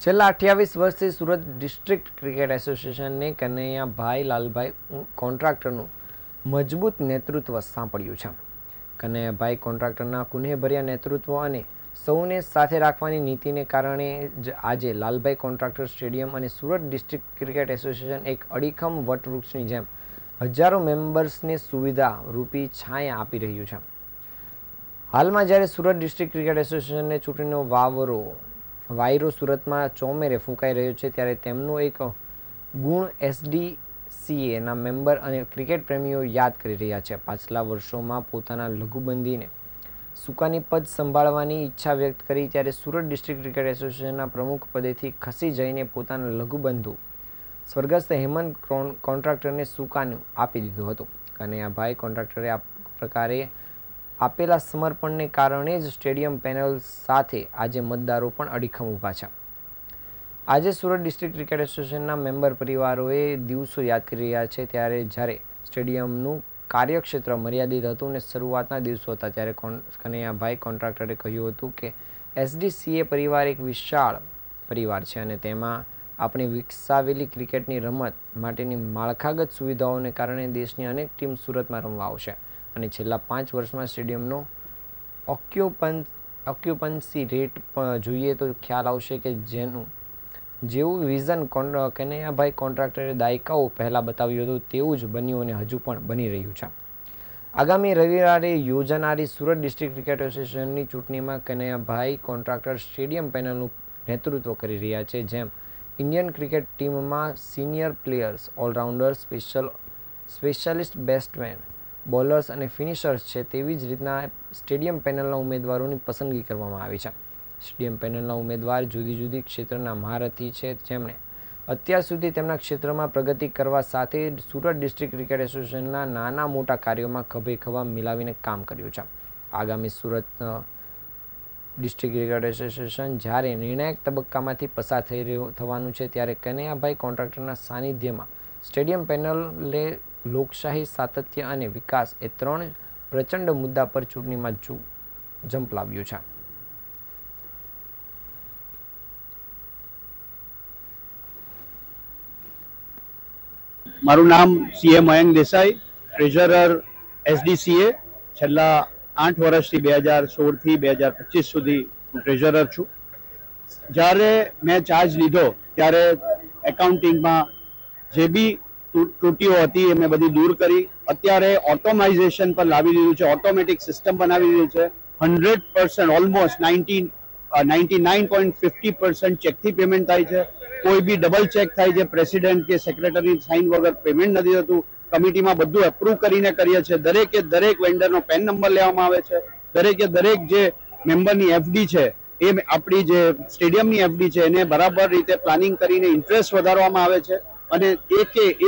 છેલ્લા 28 વર્ષથી Surat district cricket એસોસિએશનને કનૈયાભાઈ Lalbhai કોન્ટ્રાક્ટરનું મજબૂત નેતૃત્વ સાંપડ્યું છે. કનૈયાભાઈ કોન્ટ્રાક્ટરના કુનેહભર્યા નેતૃત્વ અને સૌને સાથે રાખવાની નીતિને કારણે જ આજે લાલભાઈ કોન્ટ્રાક્ટર સ્ટેડિયમ અને સુરત ડિસ્ટ્રિક્ટ ક્રિકેટ એસોસિએશન એક અડીખમ વટવૃક્ષની જેમ હજારો મેમ્બર્સને સુવિધા રૂપી છાયા આપી રહ્યું છે. હાલમાં જ્યારે સુરત ડિસ્ટ્રિક્ટ ક્રિકેટ એસોસિએશનને ચૂંટણીનો વાયરો સુરતમાં ચોમેરે ફૂંકાઈ રહ્યો છે, ત્યારે તેમનો એક ગુણ એસડીસીએના મેમ્બર અને ક્રિકેટ પ્રેમીઓ યાદ કરી રહ્યા છે. પાછલા વર્ષોમાં પોતાના લઘુબંધીને સુકાની પદ સંભાળવાની ઈચ્છા વ્યક્ત કરી ત્યારે સુરત ડિસ્ટ્રિક્ટ ક્રિકેટ એસોસિએશનના પ્રમુખ પદેથી ખસી જઈને પોતાના લઘુબંધુ સ્વર્ગસ્થ હેમંત કોન્ટ્રાક્ટરને સુકાનું આપી દીધું હતું. કનૈયાભાઈ કોન્ટ્રાક્ટરે આ પ્રકારે આપેલા સમર્પણને કારણે જ સ્ટેડિયમ પેનલ સાથે આજે મતદારો પણ અડીખમ ઊભા છે. આજે સુરત ડિસ્ટ્રિક્ટ ક્રિકેટ એસોસિએશનના મેમ્બર પરિવારોએ દિવસો યાદ કરી રહ્યા છે. ત્યારે જ્યારે સ્ટેડિયમનું કાર્યક્ષેત્ર મર્યાદિત હતું અને શરૂઆતના દિવસો હતા, ત્યારે કનૈયાભાઈ કોન્ટ્રાક્ટરે કહ્યું હતું કે એસડીસીએ પરિવાર એક વિશાળ પરિવાર છે અને તેમાં આપણે વિકસાવેલી ક્રિકેટની રમત માટેની માળખાગત સુવિધાઓને કારણે દેશની અનેક ટીમ સુરતમાં રમવા આવશે અને છેલ્લા 5 વર્ષમાં સ્ટેડિયમનો ઓક્યુપન્સી રેટ જોઈએ તો ખ્યાલ આવશે કે જેવું વિઝન કનૈયાભાઈ કોન્ટ્રાક્ટરે દાયકાઓ પહેલાં બતાવ્યું હતું તેવું જ બન્યું અને હજુ પણ બની રહ્યું છે. આગામી રવિવારે યોજાનારી સુરત ડિસ્ટ્રિક્ટ ક્રિકેટ એસોસિએશનની ચૂંટણીમાં કનૈયાભાઈ કોન્ટ્રાક્ટર સ્ટેડિયમ પેનલનું નેતૃત્વ કરી રહ્યા છે. જેમ ઇન્ડિયન ક્રિકેટ ટીમમાં senior players, allrounders, specialist batsmen, bowlers અને ફિનિશર્સ છે, તેવી જ રીતના સ્ટેડિયમ પેનલના ઉમેદવારોની પસંદગી કરવામાં આવી છે. સ્ટેડિયમ પેનલના ઉમેદવાર જુદી જુદી ક્ષેત્રના મહારથી છે, જેમણે અત્યાર સુધી તેમના ક્ષેત્રમાં પ્રગતિ કરવા સાથે સુરત ડિસ્ટ્રિક્ટ ક્રિકેટ એસોસિએશનના નાના મોટા કાર્યોમાં ખભે ખભા મિલાવીને કામ કર્યું છે. આગામી સુરત ડિસ્ટ્રિક્ટ ક્રિકેટ એસોસિએશન જ્યારે નિર્ણાયક તબક્કામાંથી પસાર થવાનું છે, ત્યારે કનૈયાભાઈ કોન્ટ્રાક્ટરના સાનિધ્યમાં સ્ટેડિયમ પેનલે લોકશાહી, સાતત્ય અને વિકાસ એ 3 પ્રચંડ મુદ્દા પર ચૂંટણીમાં ઝંપલાવ્યું છે. મારું નામ સીએ મયંક દેસાઈ, ટ્રેઝરર એસડીસીએ. છેલ્લા 8 વર્ષથી 2016 થી 2025 સુધી હું ટ્રેઝરર છું. જ્યારે મેં ચાર્જ લીધો ત્યારે એકાઉન્ટિંગમાં જે બી ત્રુટીઓ હતી એ મેં બધી દૂર કરી. અત્યારે ઓટોમાઇઝેશન પર લાવી દીધું છે, ઓટોમેટિક સિસ્ટમ બનાવી દીધી છે. 100% ઓલમોસ્ટ 99.50% ચેકથી પેમેન્ટ થાય છે. કોઈ બી ડબલ ચેક થાય છે, પ્રેસિડેન્ટ કે સેક્રેટરી સાઇન વગર પેમેન્ટ નથી થતું. કમિટીમાં બધું એપ્રૂવ કરીને કરીએ છીએ. દરેકે દરેક વેન્ડરનો પેન નંબર લેવામાં આવે છે. દરેકે દરેક જે મેમ્બરની એફડી છે એ આપણી જે સ્ટેડિયમની એફડી છે એને બરાબર રીતે પ્લાનિંગ કરીને ઇન્ટરેસ્ટ વધારવામાં આવે છે અને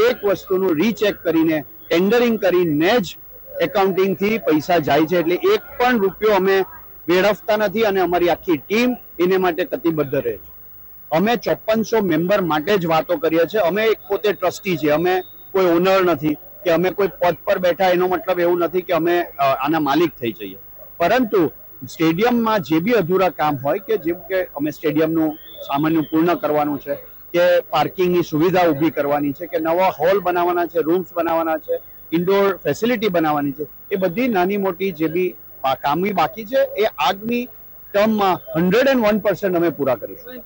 એક વસ્તુનું રીચેક કરીને ટેન્ડરિંગ કરીને જ એકાઉન્ટિંગથી પૈસા જાય છે. એટલે એક પણ રૂપિયો અમે વેડફતા નથી અને અમારી આખી ટીમ એને માટે કટિબદ્ધ રહે છે. અમે 5400 મેમ્બર માટે જ વાતો કરીએ છીએ. અમે પોતે ટ્રસ્ટી છીએ, અમે કોઈ ઓનર નથી કે અમે કોઈ પદ પર બેઠા. એનો મતલબ એવું નથી કે અમે આના માલિક થઈ જઈએ, પરંતુ સ્ટેડિયમમાં જે બી અધૂરા કામ હોય કે જેમ કે અમે સ્ટેડિયમનું સામાન્ય પૂર્ણ કરવાનું છે, કે પાર્કિંગની સુવિધા ઊભી કરવાની છે, કે નવા હોલ બનાવવાના છે, રૂમ્સ બનાવવાના છે, ઇન્ડોર ફેસિલિટી બનાવવાની છે, એ બધી નાની મોટી જે બી કામ બાકી છે એ આગની ટર્મમાં 101% અમે પૂરા કરીશું.